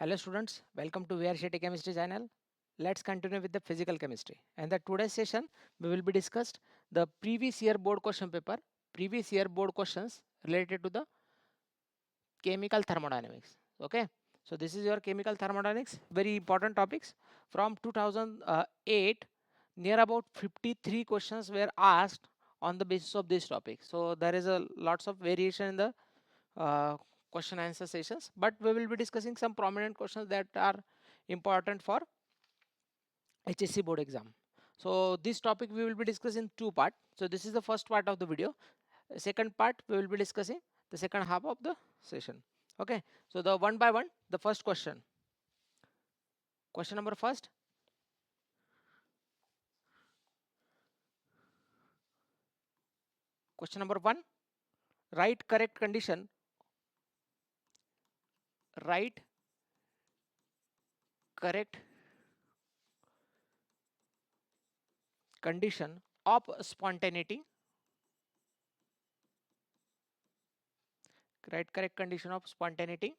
Hello students, welcome to VRCT Chemistry channel. Let's continue with the physical chemistry. And the today's session we will be discussed the previous year board question paper, previous year board questions related to the chemical thermodynamics. Okay, so this is your chemical thermodynamics, very important topics from 2008. Near about 53 questions were asked on the basis of this topic. So there is a lots of variation in the uh, question answer sessions, but we will be discussing some prominent questions that are important for HSC board exam. So this topic we will be discussing two part. So this is the first part of the video. Second part we will be discussing the second half of the session. Okay, so the one by one, the first question. Question number first. Question number one. Write correct condition. Write correct condition of spontaneity. Write correct condition of spontaneity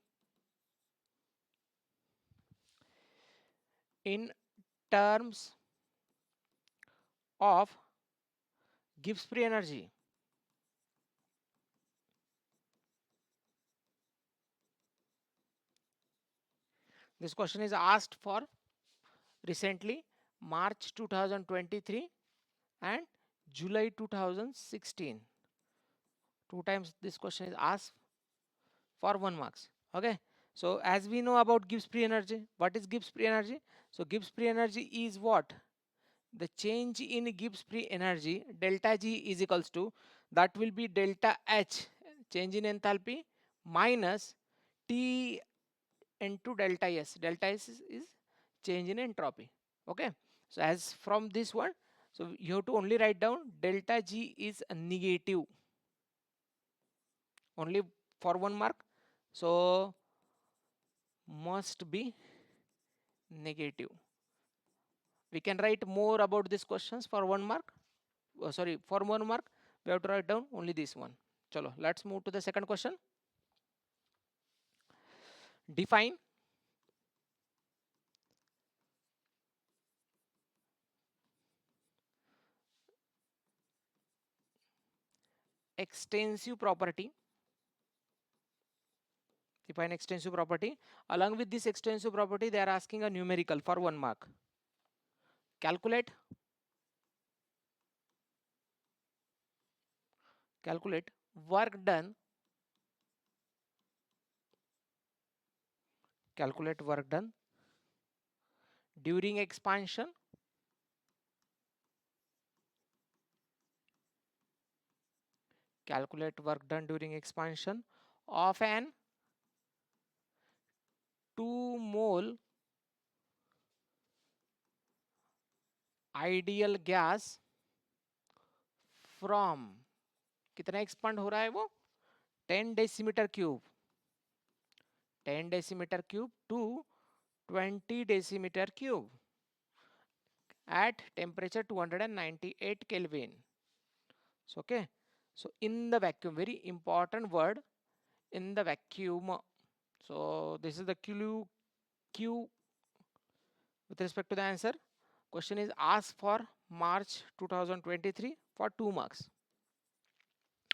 in terms of Gibbs free energy. This question is asked for recently March 2023 and July 2016. Two times this question is asked for 1 marks. Okay, so as we know about Gibbs free energy, what is Gibbs free energy? So Gibbs free energy is what? The change in Gibbs free energy delta G is equals to, that will be delta H, change in enthalpy, minus T into delta S. Delta S is change in entropy. Okay, so as from this one, so you have to only write down delta G is a negative only for 1 mark, so must be negative. We can write more about these questions for 1 mark. Sorry, for 1 mark we have to write down only this one. Chalo, let's move to the second question. Define extensive property. Define extensive property. Along with this extensive property, they are asking a numerical for 1 mark. Calculate work done. Calculate work done during expansion of an 2 mole ideal gas from, कितना expand हो रहा है वो, 10 decimetre cube to 20 decimeter cube at temperature 298 Kelvin. So okay, so in the vacuum, very important word, in the vacuum. So this is the Q with respect to the answer. Question is asked for March 2023 for 2 marks.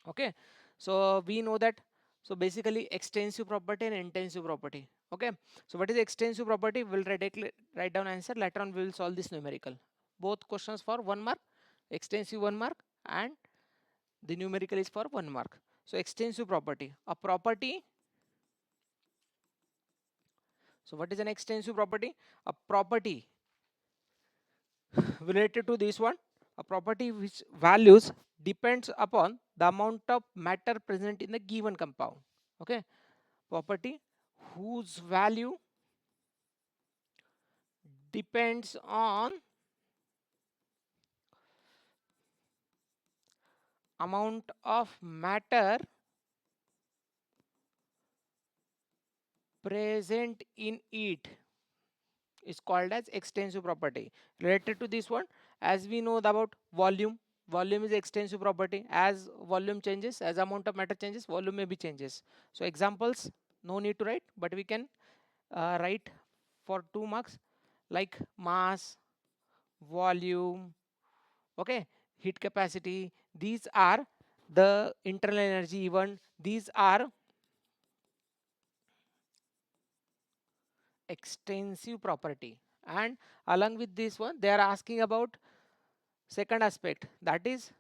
Okay, so we know that, so basically extensive property and intensive property. Okay, so what is extensive property? We'll write down answer later on. We will solve this numerical, both questions for 1 mark, extensive 1 mark, and the numerical is for 1 mark. So extensive property, a property. So what is an extensive property? A property related to this one, a property which values depends upon the amount of matter present in the given compound. Okay, property whose value depends on amount of matter present in it is called as extensive property. Related to this one, as we know about volume, volume is extensive property. As volume changes, as amount of matter changes, volume may be changes. So examples no need to write, but we can write for 2 marks like mass, volume, okay, heat capacity. These are the internal energy. Even these are extensive property, and along with this one they are asking about second aspect, that is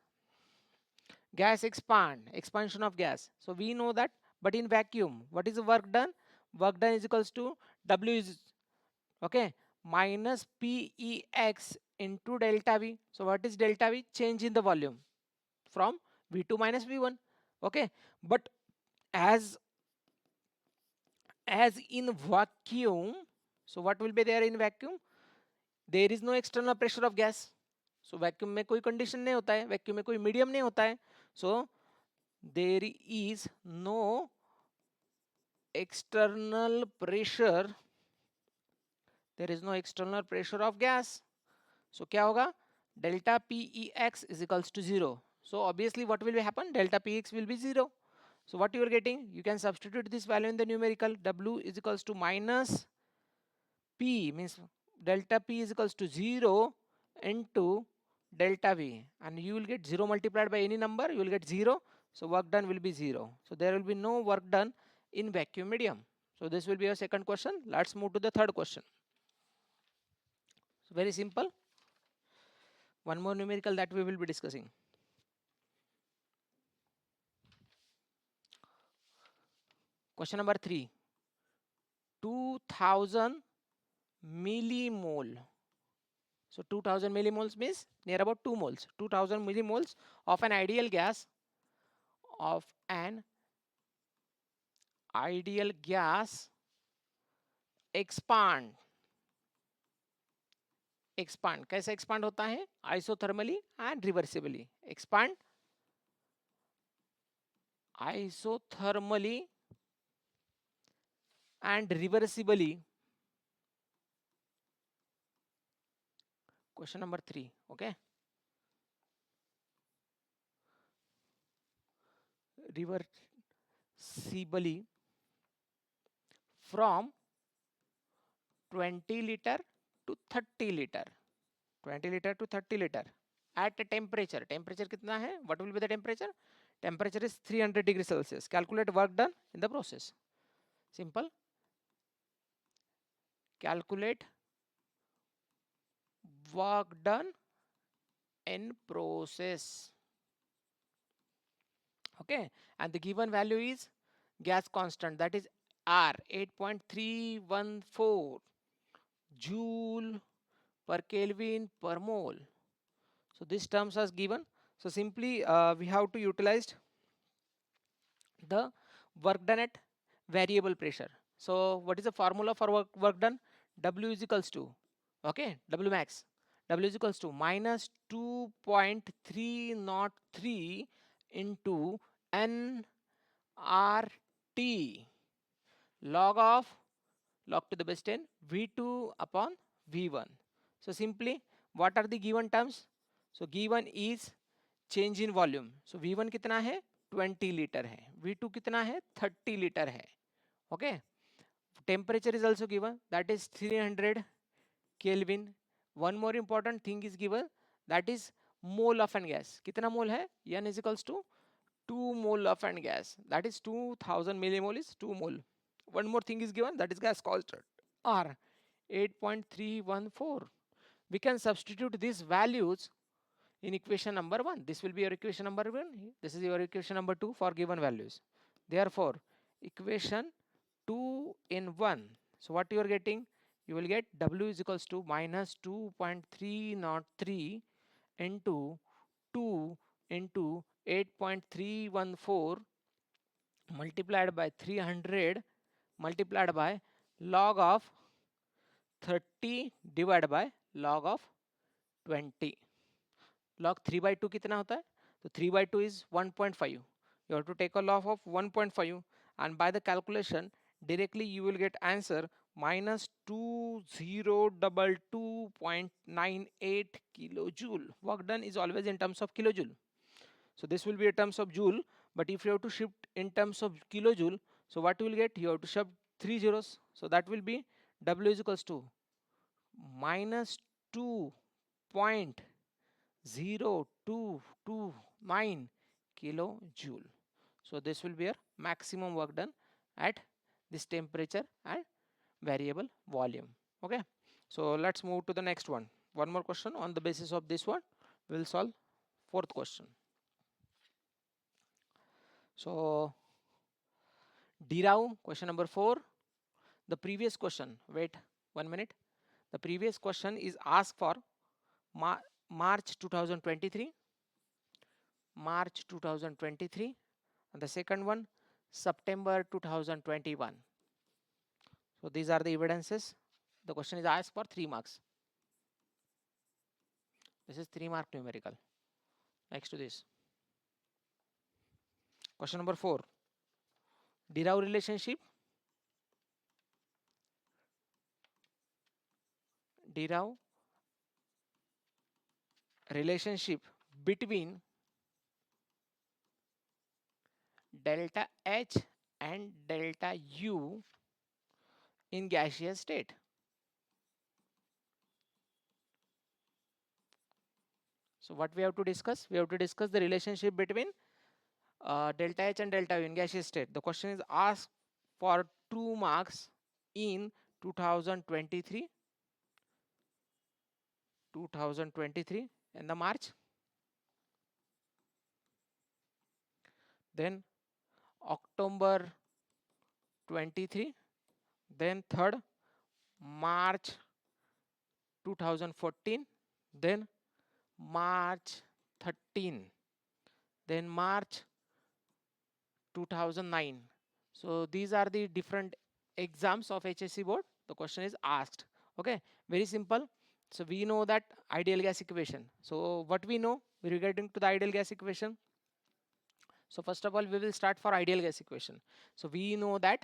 gas expansion of gas. So we know that, but in vacuum what is the work done? Work done is equals to W is, okay, minus PEX into delta V. So what is delta V? Change in the volume from V2 minus V1. Okay, but as in vacuum, so what will be there in vacuum? There is no external pressure of gas. So vacuum में कोई condition नहीं होता है, vacuum में कोई medium नहीं होता है. So there is no external pressure, there is no external pressure of gas. So क्या होगा? Delta PEX is equals to 0. So obviously what will happen? Delta PX will be 0. So what you are getting? You can substitute this value in the numerical. W is equals to minus P, means delta P is equals to 0 into delta V, and you will get 0 multiplied by any number, you will get 0. So work done will be 0. So there will be no work done in vacuum medium. So this will be your second question. Let's move to the third question. So very simple. One more numerical that we will be discussing. Question number 3. 2000 millimole. So 2000 millimoles means near about 2 moles. 2000 millimoles of an ideal gas expand कैसे expand होता है? Isothermally and reversibly. Expand isothermally and reversibly. Question number 3. Okay, reversibly from 20 liter to 30 liter, 20 liter to 30 liter at a temperature. Temperature कितना है? What will be the temperature? Temperature is 300 degrees Celsius. Calculate work done in the process. Simple. Calculate work done in process. Okay, and the given value is gas constant, that is R, 8.314 joule per Kelvin per mole. So these terms are given. So simply we have to utilize the work done at variable pressure. So what is the formula for work done? W is equals to, okay, W max. W is equals to minus 2.303 into nRT log to the base 10 V2 upon V1. So simply what are the given terms? So given is change in volume. So V1 कितना है? 20 litre है. V2 कितना है? 30 litre है. Okay. Temperature is also given, that is 300 Kelvin. One more important thing is given, that is mole of an gas. कितना mole है? N is equals to 2 mole of an gas. That is 2000 millimole is 2 mole. One more thing is given, that is gas constant R, 8.314. We can substitute these values in equation number 1. This will be your equation number 1. This is your equation number 2 for given values. Therefore, equation 2 in 1. So what you are getting? You will get W is equals to minus 2.303 into 2 into 8.314 multiplied by 300 multiplied by log of 30 divided by log of 20. Log 3 by 2 कितना होता है? तो 3 by 2 is 1.5. You have to take a log of 1.5, and by the calculation directly you will get answer minus 2022.98 kilojoule. Work done is always in terms of kilojoule. So this will be in terms of joule, but if you have to shift in terms of kilojoule, so what you will get? You have to shift 3 zeros. So that will be W is equals to minus 2.0229 kilojoule. So this will be your maximum work done at this temperature and variable volume. Okay, so let's move to the next one. One more question. On the basis of this one, we will solve fourth question. So derive question number 4. The previous question, wait 1 minute. The previous question is asked for March 2023, March 2023, and the second one September 2021. So these are the evidences. The question is asked for 3 marks. This is 3 mark numerical. Next to this, question number 4. Derive relationship. Derive relationship between delta H and delta U in gaseous state. So what we have to discuss? We have to discuss the relationship between delta H and delta U in gaseous state. The question is asked for 2 marks in 2023 in the March, then October 23, then 3rd March 2014, then March 13, then March 2009. So these are the different exams of HSC board. The question is asked. Okay, very simple. So we know that ideal gas equation. So what we know regarding to the ideal gas equation? So first of all, we will start for ideal gas equation. So we know that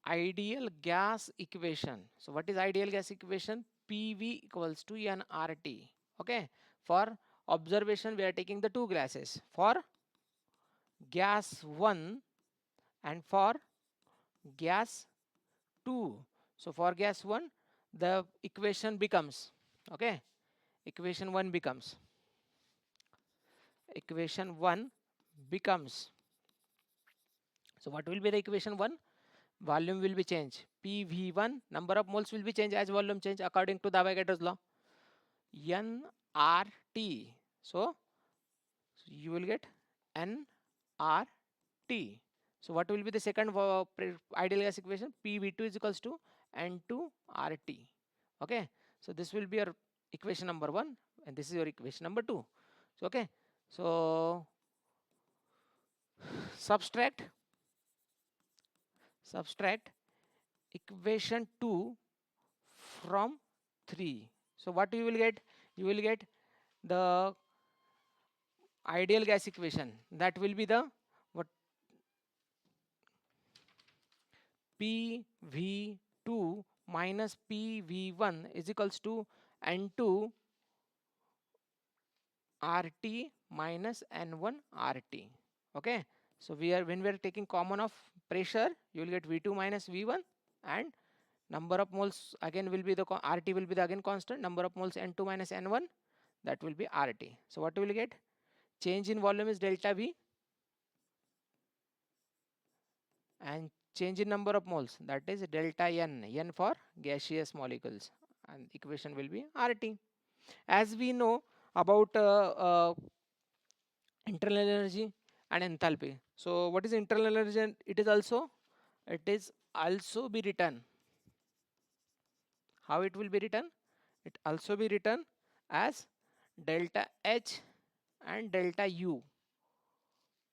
ideal gas equation. So what is ideal gas equation? PV equals to nRT. Okay, for observation we are taking the 2 gases, for gas 1 and for gas 2. So for gas 1 the equation becomes, okay, equation 1 becomes, so what will be the equation 1? Volume will be changed, PV1, number of moles will be changed as volume change according to the Avogadro's law, nRT. So you will get nRT. So what will be the second ideal gas equation? PV2 is equals to N2RT. Okay, so this will be your equation number 1 and this is your equation number 2. So okay, so subtract equation 2 from 3. So what you will get? You will get the ideal gas equation, that will be the what, PV2 minus PV1 is equals to N2 RT minus N1 RT. Okay, so when we are taking common of pressure, you will get V2 minus V1 and number of moles again will be the RT will be the again constant, number of moles N2 minus N1, that will be RT. So what will you get? Change in volume is delta V and change in number of moles, that is delta N for gaseous molecules, and equation will be RT. As we know about internal energy and enthalpy. So what is internal energy? It is also be written. How it will be written? It also be written as delta H and delta U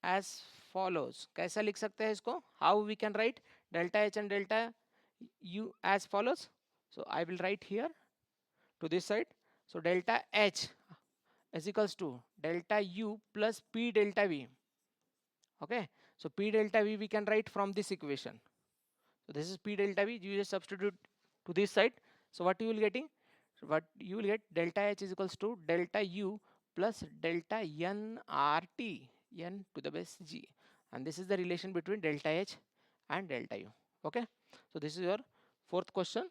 as follows. कैसा लिख सकते हैं इसको? How we can write delta H and delta U as follows? So I will write here to this side. So delta H is equals to delta U plus P delta V. Okay, so P delta V we can write from this equation. So this is P delta V, you just substitute to this side. So what you will getting? So what you will get, delta H is equals to delta U plus delta NRT, N to the base G, and this is the relation between delta H and delta U. Okay, so this is your fourth question.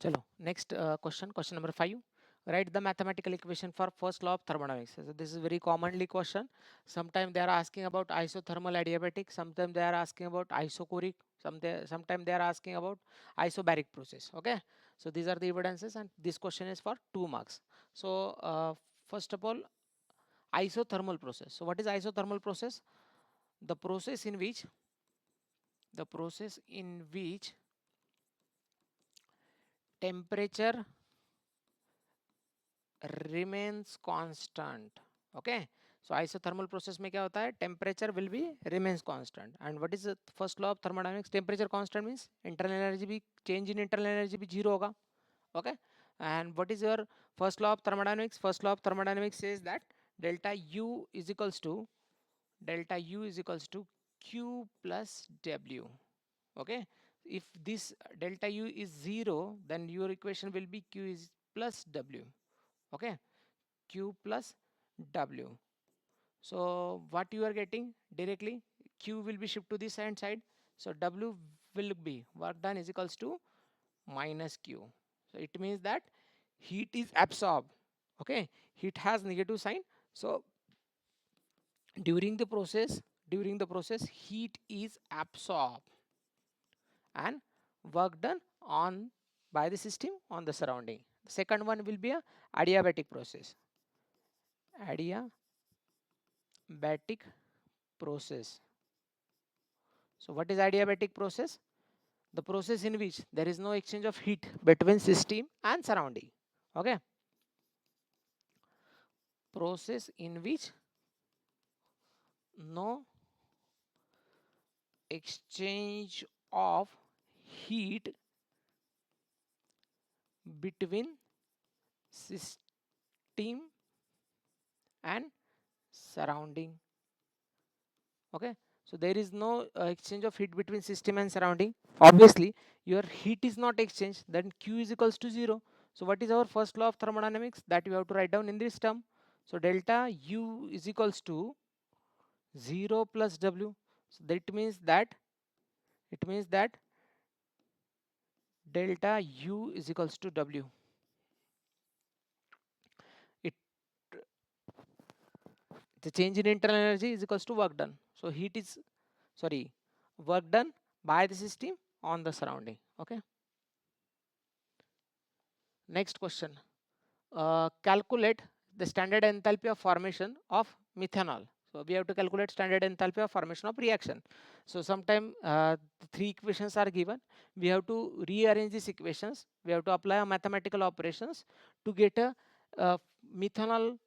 Chalo, next question number 5. Write the mathematical equation for first law of thermodynamics. So this is very commonly question. Sometimes they are asking about isothermal adiabatic, sometimes they are asking about isochoric, sometimes they are asking about isobaric process. Okay, so these are the evidences, and this question is for 2 marks. So first of all, isothermal process. So what is isothermal process? The process in which temperature remains constant. Okay, so isothermal process में क्या होता है? Temperature will be remains constant. And what is the first law of thermodynamics? Temperature constant means internal energy भी, change in internal energy भी zero होगा. Okay, and what is your first law of thermodynamics? First law of thermodynamics says that delta U is equals to Q plus W. Okay, if this delta U is 0, then your equation will be Q is plus W. Okay, Q plus W. So what you are getting directly, Q will be shifted to this hand side, so W will be work done is equals to minus Q. So it means that heat is absorbed. Okay, heat has negative sign, so during the process heat is absorbed and work done on by the system on the surrounding. The second one will be a adiabatic process. Adiabatic process. So what is adiabatic process? The process in which there is no exchange of heat between system and surrounding. Okay, process in which no exchange of heat between system and surrounding. Okay, so there is no exchange of heat between system and surrounding. Obviously your heat is not exchanged, then Q is equals to 0. So what is our first law of thermodynamics that you have to write down in this term? So delta U is equals to 0 plus W. So that means that delta U is equals to W. It the change in internal energy is equals to work done. So heat is work done by the system on the surrounding. Okay, next question. Calculate the standard enthalpy of formation of methanol. So we have to calculate standard enthalpy of formation of reaction. So sometime 3 equations are given. We have to rearrange these equations. We have to apply a mathematical operations to get a methanol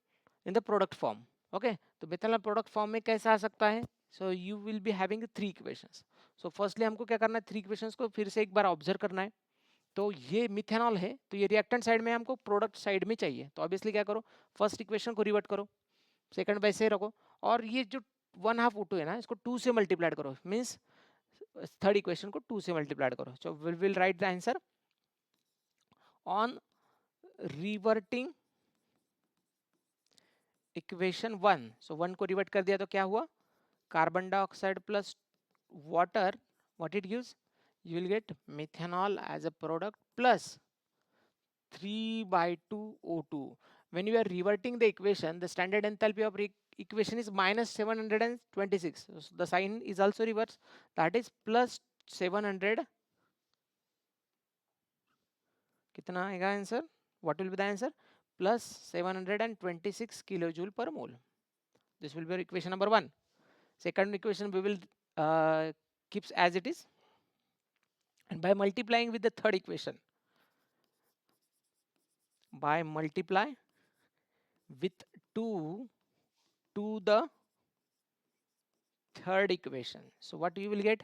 in the product form. Okay, तो methanol product form में कैसा आ सकता है? So you will be having 3 equations. So firstly हमको क्या करना है? 3 equations को फिर से एक बार ऑब्जर्व करना है. तो ये मिथेनॉल है, तो ये रिएक्टेंट साइड में हमको प्रोडक्ट साइड में चाहिए. तो ऑब्वियसली क्या करो, फर्स्ट इक्वेशन को रिवर्ट करो, सेकंड वैसे रखो, और ये जो 1/2 O2 है ना, इसको 2 से मल्टीप्लाइड करो, मींस थर्ड इक्वेशन को 2 से मल्टीप्लाइड करो. So will write the answer on reverting equation 1. सो 1 को रिवर्ट कर दिया तो क्या हुआ, carbon dioxide plus water, what it gives, you will get methanol as a product plus 3/2 O2. When you are reverting the equation, the standard enthalpy of equation is minus 726. So the sign is also reversed, that is plus 700. कितना आएगा answer? What will be the answer? Plus 726 kilojoule per mole. This will be equation number 1. Second equation we will keeps as it is, and by multiplying with the third equation, by multiply with 2 to the third equation. So what you will get,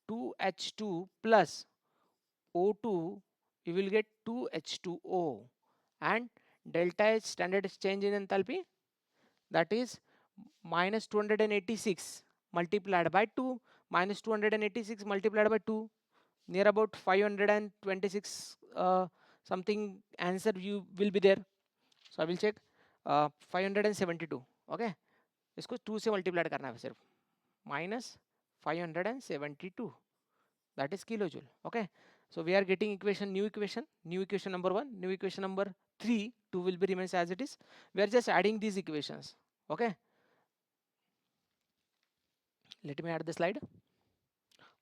2H2 plus O2, you will get 2H2O, and delta H, standard change in enthalpy, that is minus 286 multiplied by 2, minus 286 multiplied by 2, near about 526 something answer you will be there. So I will check 572. Okay, इसको 2 से multiply करना है सिर्फ, minus 572, that is kilojoule. Okay, so we are getting equation, new equation number 1, new equation number 3, 2 will be remains as it is. We are just adding these equations. Okay, let me add the slide.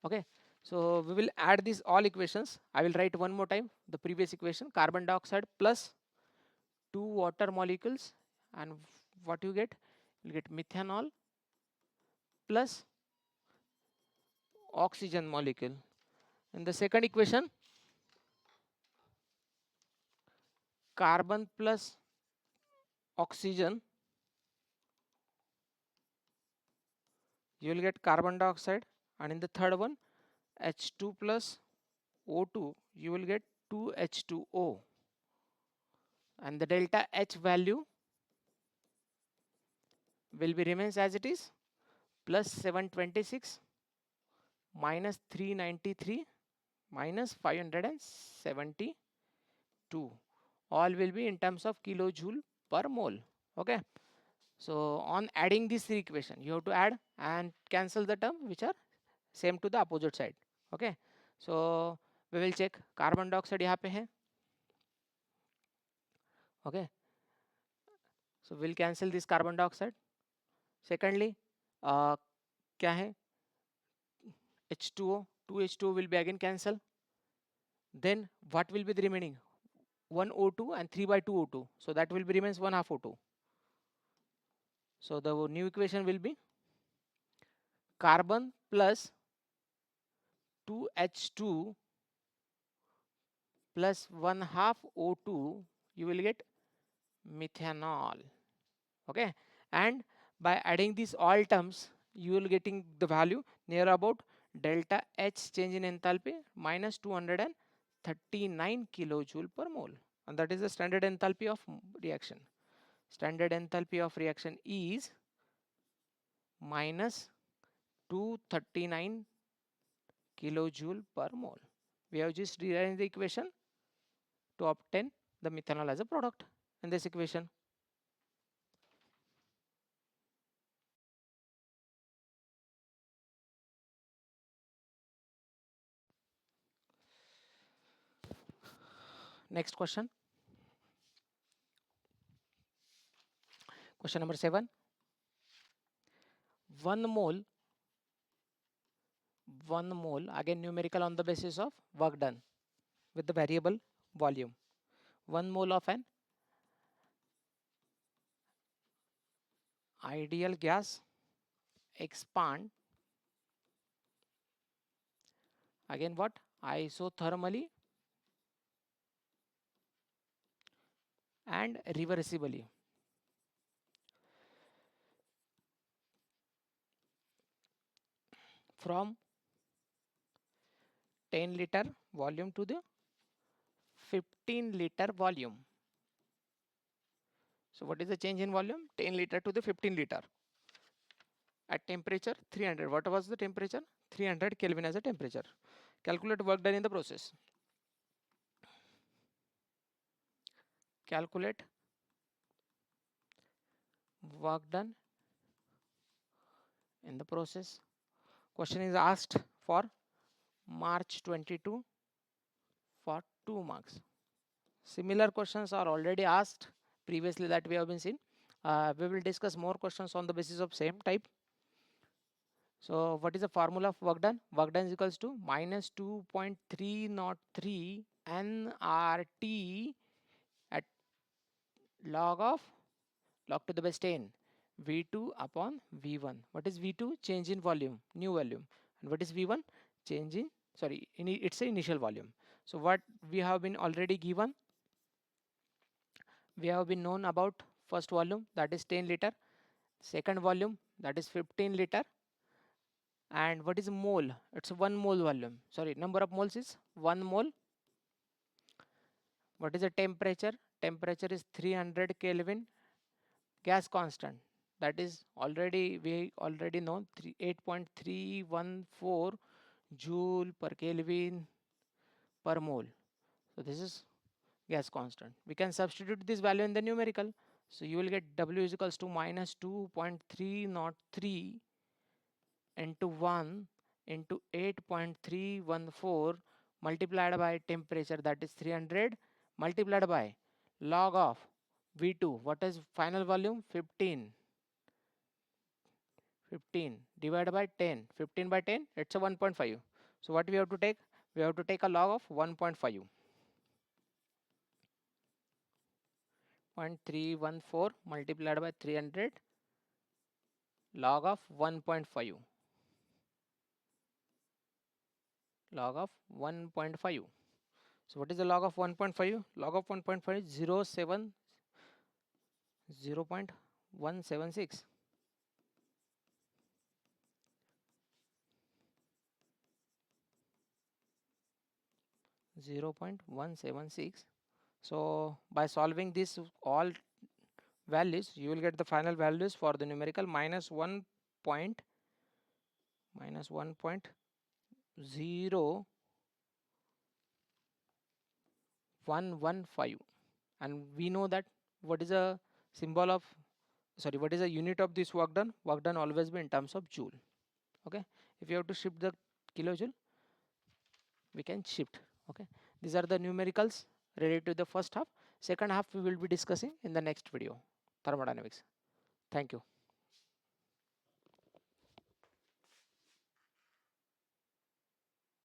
Okay, so we will add these all equations. I will write one more time the previous equation: carbon dioxide plus 2 water molecules, and what you get, you get methanol plus oxygen molecule. In the second equation, carbon plus oxygen, you will get carbon dioxide, and in the third one, H2 plus O2, you will get 2H2O, and the delta H value will be remains as it is, plus 726 minus 393 minus 572. All will be in terms of kilojoule per mole. Okay, so on adding this equation, you have to add and cancel the term which are same to the opposite side. Okay, so we will check carbon dioxide यहाँ पे है. Okay, so we'll cancel this carbon dioxide. Secondly, क्या है, H2O, 2H2O will be again cancel. Then what will be the remaining? 1 O2 and 3 by 2 O2. So that will be remains 1/2 O2. So the new equation will be carbon plus 2H2 plus 1/2 O2. You will get methanol. Okay, and by adding these all terms, you will getting the value near about delta H change in enthalpy minus 239 kilojoule per mole, and that is the standard enthalpy of reaction. Standard enthalpy of reaction is minus 239 kilojoule per mole. We have just rearranged the equation to obtain the methanol as a product in this equation. Next question. Question number 7. 1 mole, again numerical on the basis of work done with the variable volume. 1 mole of an ideal gas expand, again what, isothermally and reversibly from 10 liter volume to the 15 liter volume. So what is the change in volume? 10 liter to the 15 liter at temperature 300. What was the temperature? 300 Kelvin as a temperature. Calculate work done in the process. Calculate work done in the process. Question is asked for March 22 for 2 marks. Similar questions are already asked previously that we have been seen. We will discuss more questions on the basis of same type. So what is the formula of work done? Work done is equals to minus 2.303 nRT at log to the base 10 V2 upon V1. What is V2? Change in volume, new volume. And what is V1? Change in, sorry, it's a initial volume. So what we have been already given, we have been known about first volume, that is 10 liter, second volume, that is 15 liter, and what is mole? It's 1 mole volume, sorry, number of moles is 1 mole. What is the temperature? Temperature is 300 Kelvin. Gas constant, that is already, we already know, 8.314 joule per Kelvin per mole. So this is gas constant. We can substitute this value in the numerical. So you will get W is equals to minus 2.303 into 1 into 8.314 multiplied by temperature, that is 300, multiplied by log of V2. What is final volume? 15. 15 divided by 10. 15 by 10, it's a 1.5. So what we have to take? We have to take a log of 1.5. 0.314 multiplied by 300 log of 1.5. Log of 1.5. So what is the log of 1.5? Log of 1.5 is 0.176. 0.176. So by solving this all values, you will get the final values for the numerical minus 1.0.115. And we know that what is a symbol of, sorry, what is a unit of this work done? Work done always be in terms of joule. Okay, if you have to shift the kilojoule, we can shift. Okay, these are the numericals related to the first half. Second half we will be discussing in the next video, thermodynamics. Thank you.